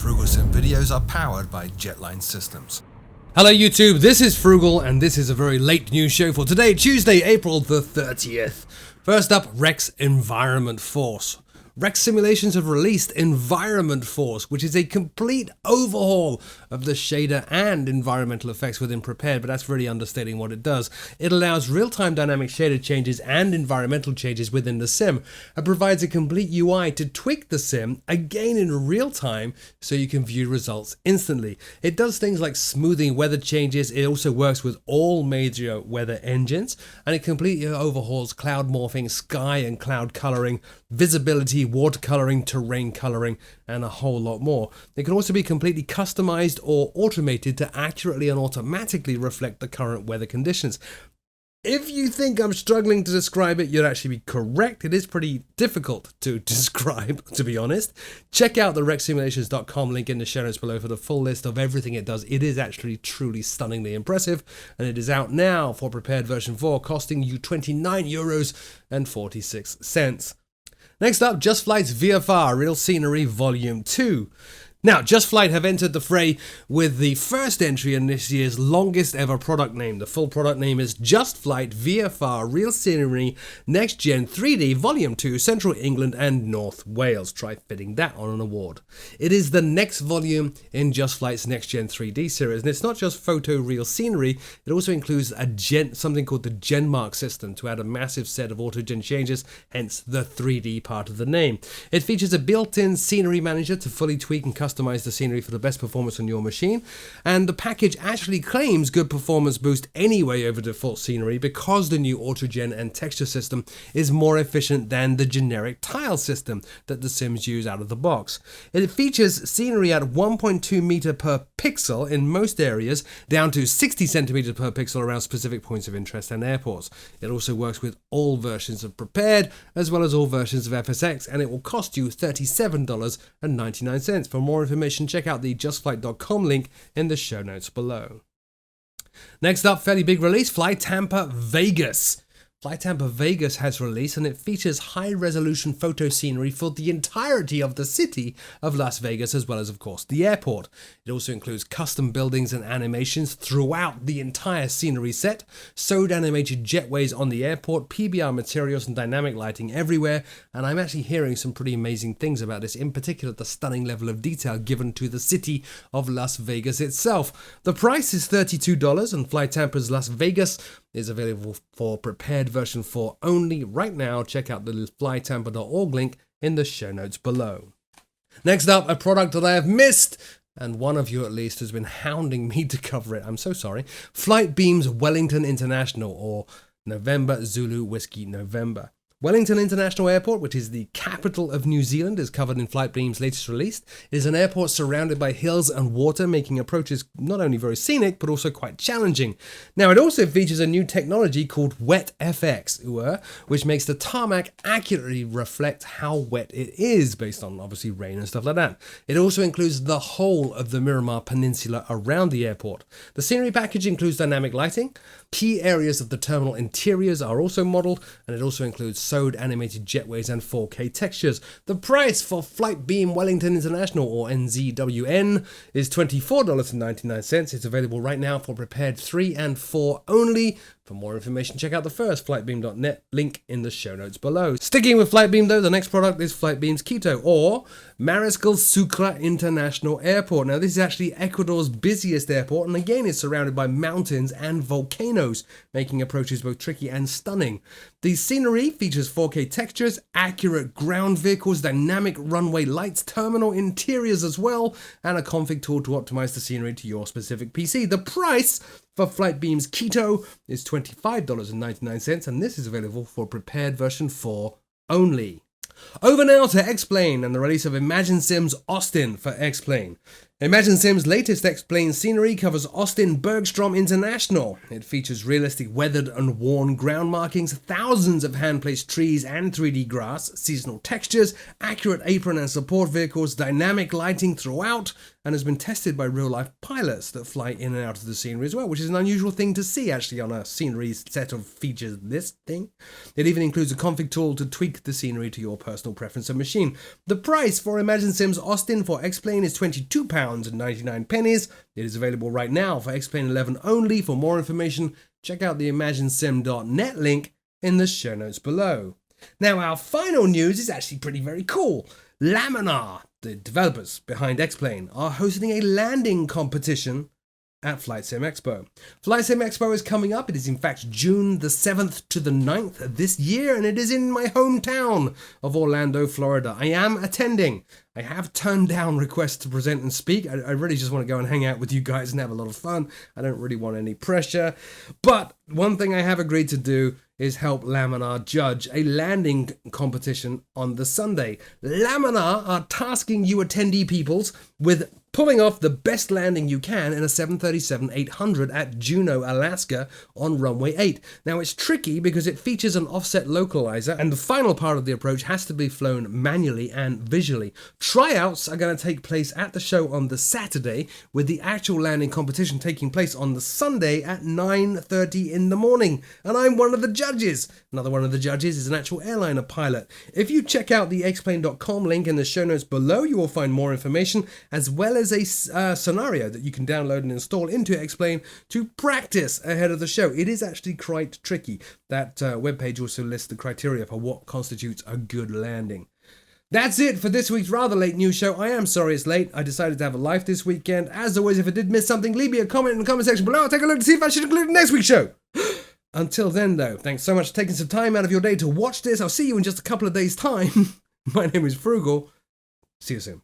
Frooglesim videos are powered by Jetline Systems. Hello YouTube, this is Frugal and this is a very late news show for today, Tuesday, April the 30th. First up, Rex Environment Force. Rex Simulations have released Environment Force, which is a complete overhaul of the shader and environmental effects within Prepared, but that's really understating what it does. It allows real-time dynamic shader changes and environmental changes within the sim, and provides a complete UI to tweak the sim, again in real time, so you can view results instantly. It does things like smoothing weather changes, it also works with all major weather engines, and it completely overhauls cloud morphing, sky and cloud coloring, visibility, watercoloring, terrain coloring, and a whole lot more. It can also be completely customized or automated to accurately and automatically reflect the current weather conditions. If you think I'm struggling to describe it, you'd actually be correct. It is pretty difficult to describe, to be honest. Check out the rexsimulations.com link in the show notes below for the full list of everything it does. It is actually truly stunningly impressive, and it is out now for Prepared version 4, costing you €29.46. Next up, Just Flight's VFR Real Scenery Volume 2. Now, Just Flight have entered the fray with the first entry in this year's longest ever product name. The full product name is Just Flight VFR Real Scenery Next Gen 3D Volume 2 Central England and North Wales. Try fitting that on an award. It is the next volume in Just Flight's Next Gen 3D series, and it's not just photo real scenery, it also includes something called the GenMark system to add a massive set of auto-gen changes, hence the 3D part of the name. It features a built-in scenery manager to fully tweak and customize the scenery for the best performance on your machine, and the package actually claims good performance boost anyway over default scenery because the new autogen and texture system is more efficient than the generic tile system that the sims use out of the box. It features scenery at 1.2 meter per pixel in most areas, down to 60 centimeters per pixel around specific points of interest and airports. It also works with all versions of Prepared as well as all versions of FSX, and it will cost you $37.99. For more information, check out the justflight.com link in the show notes below. Next up, fairly big release, FlyTampa Vegas. FlyTampa Vegas has released, and it features high-resolution photo scenery for the entirety of the city of Las Vegas, as well as, of course, the airport. It also includes custom buildings and animations throughout the entire scenery set, sewed animated jetways on the airport, PBR materials and dynamic lighting everywhere, and I'm actually hearing some pretty amazing things about this, in particular the stunning level of detail given to the city of Las Vegas itself. The price is $32, and FlyTampa's Las Vegas is available for Prepared version 4 only right now. Check out the flytampa.org link in the show notes below. Next up, a product that I have missed, and one of you at least has been hounding me to cover it. I'm so sorry. Flightbeam's Wellington International, or November Zulu Whiskey November. Wellington International Airport, which is the capital of New Zealand, is covered in Flightbeam's latest release. It is an airport surrounded by hills and water, making approaches not only very scenic, but also quite challenging. Now, it also features a new technology called Wet FX, which makes the tarmac accurately reflect how wet it is, based on obviously rain and stuff like that. It also includes the whole of the Miramar Peninsula around the airport. The scenery package includes dynamic lighting. Key areas of the terminal interiors are also modeled, and it also includes sewed animated jetways and 4K textures. The price for Flightbeam Wellington International, or NZWN, is $24.99. It's available right now for Prepared 3 and 4 only. For more information, check out the first flightbeam.net link in the show notes below. Sticking with Flightbeam though, the next product is Flightbeam's Quito, or Mariscal Sucre International Airport. Now, this is actually Ecuador's busiest airport, and again it's surrounded by mountains and volcanoes, making approaches both tricky and stunning. The scenery features 4K textures, accurate ground vehicles, dynamic runway lights, terminal interiors as well, and a config tool to optimize the scenery to your specific PC. The price for Flightbeam's Quito is $25.99, and this is available for Prepared version 4 only. Over now to X-Plane and the release of ImagineSim's Austin for X-Plane. ImagineSim's latest X-Plane scenery covers Austin Bergstrom International. It features realistic weathered and worn ground markings, thousands of hand-placed trees and 3D grass, seasonal textures, accurate apron and support vehicles, dynamic lighting throughout, and has been tested by real-life pilots that fly in and out of the scenery as well, which is an unusual thing to see actually on a scenery set of features this thing. It even includes a config tool to tweak the scenery to your personal preference and machine. The price for ImagineSim's Austin for X-Plane is £22.99. It is available right now for X-Plane 11 only. For more information, check out the ImagineSim.net link in the show notes below. Now, our final news is actually very cool. Laminar, the developers behind X-Plane, are hosting a landing competition at FlightSim Expo. FlightSim Expo is coming up. It is in fact June the 7th to the 9th this year, and it is in my hometown of Orlando, Florida. I am attending. I have turned down requests to present and speak. I really just want to go and hang out with you guys and have a lot of fun. I don't really want any pressure. But one thing I have agreed to do is help Laminar judge a landing competition on the Sunday. Laminar are tasking you attendee peoples with pulling off the best landing you can in a 737-800 at Juneau, Alaska on runway 8. Now it's tricky because it features an offset localizer and the final part of the approach has to be flown manually and visually. Tryouts are going to take place at the show on the Saturday, with the actual landing competition taking place on the Sunday at 9:30 in the morning. And I'm one of the judges. Another one of the judges is an actual airliner pilot. If you check out the xplane.com link in the show notes below, you will find more information as well as a scenario that you can download and install into X-Plane to practice ahead of the show. It is actually quite tricky. That webpage also lists the criteria for what constitutes a good landing. That's it for this week's rather late news show. I am sorry it's late. I decided to have a life this weekend. As always, if I did miss something, leave me a comment in the comment section below. I'll take a look to see if I should include it in next week's show. Until then, though, thanks so much for taking some time out of your day to watch this. I'll see you in just a couple of days' time. My name is Frugal. See you soon.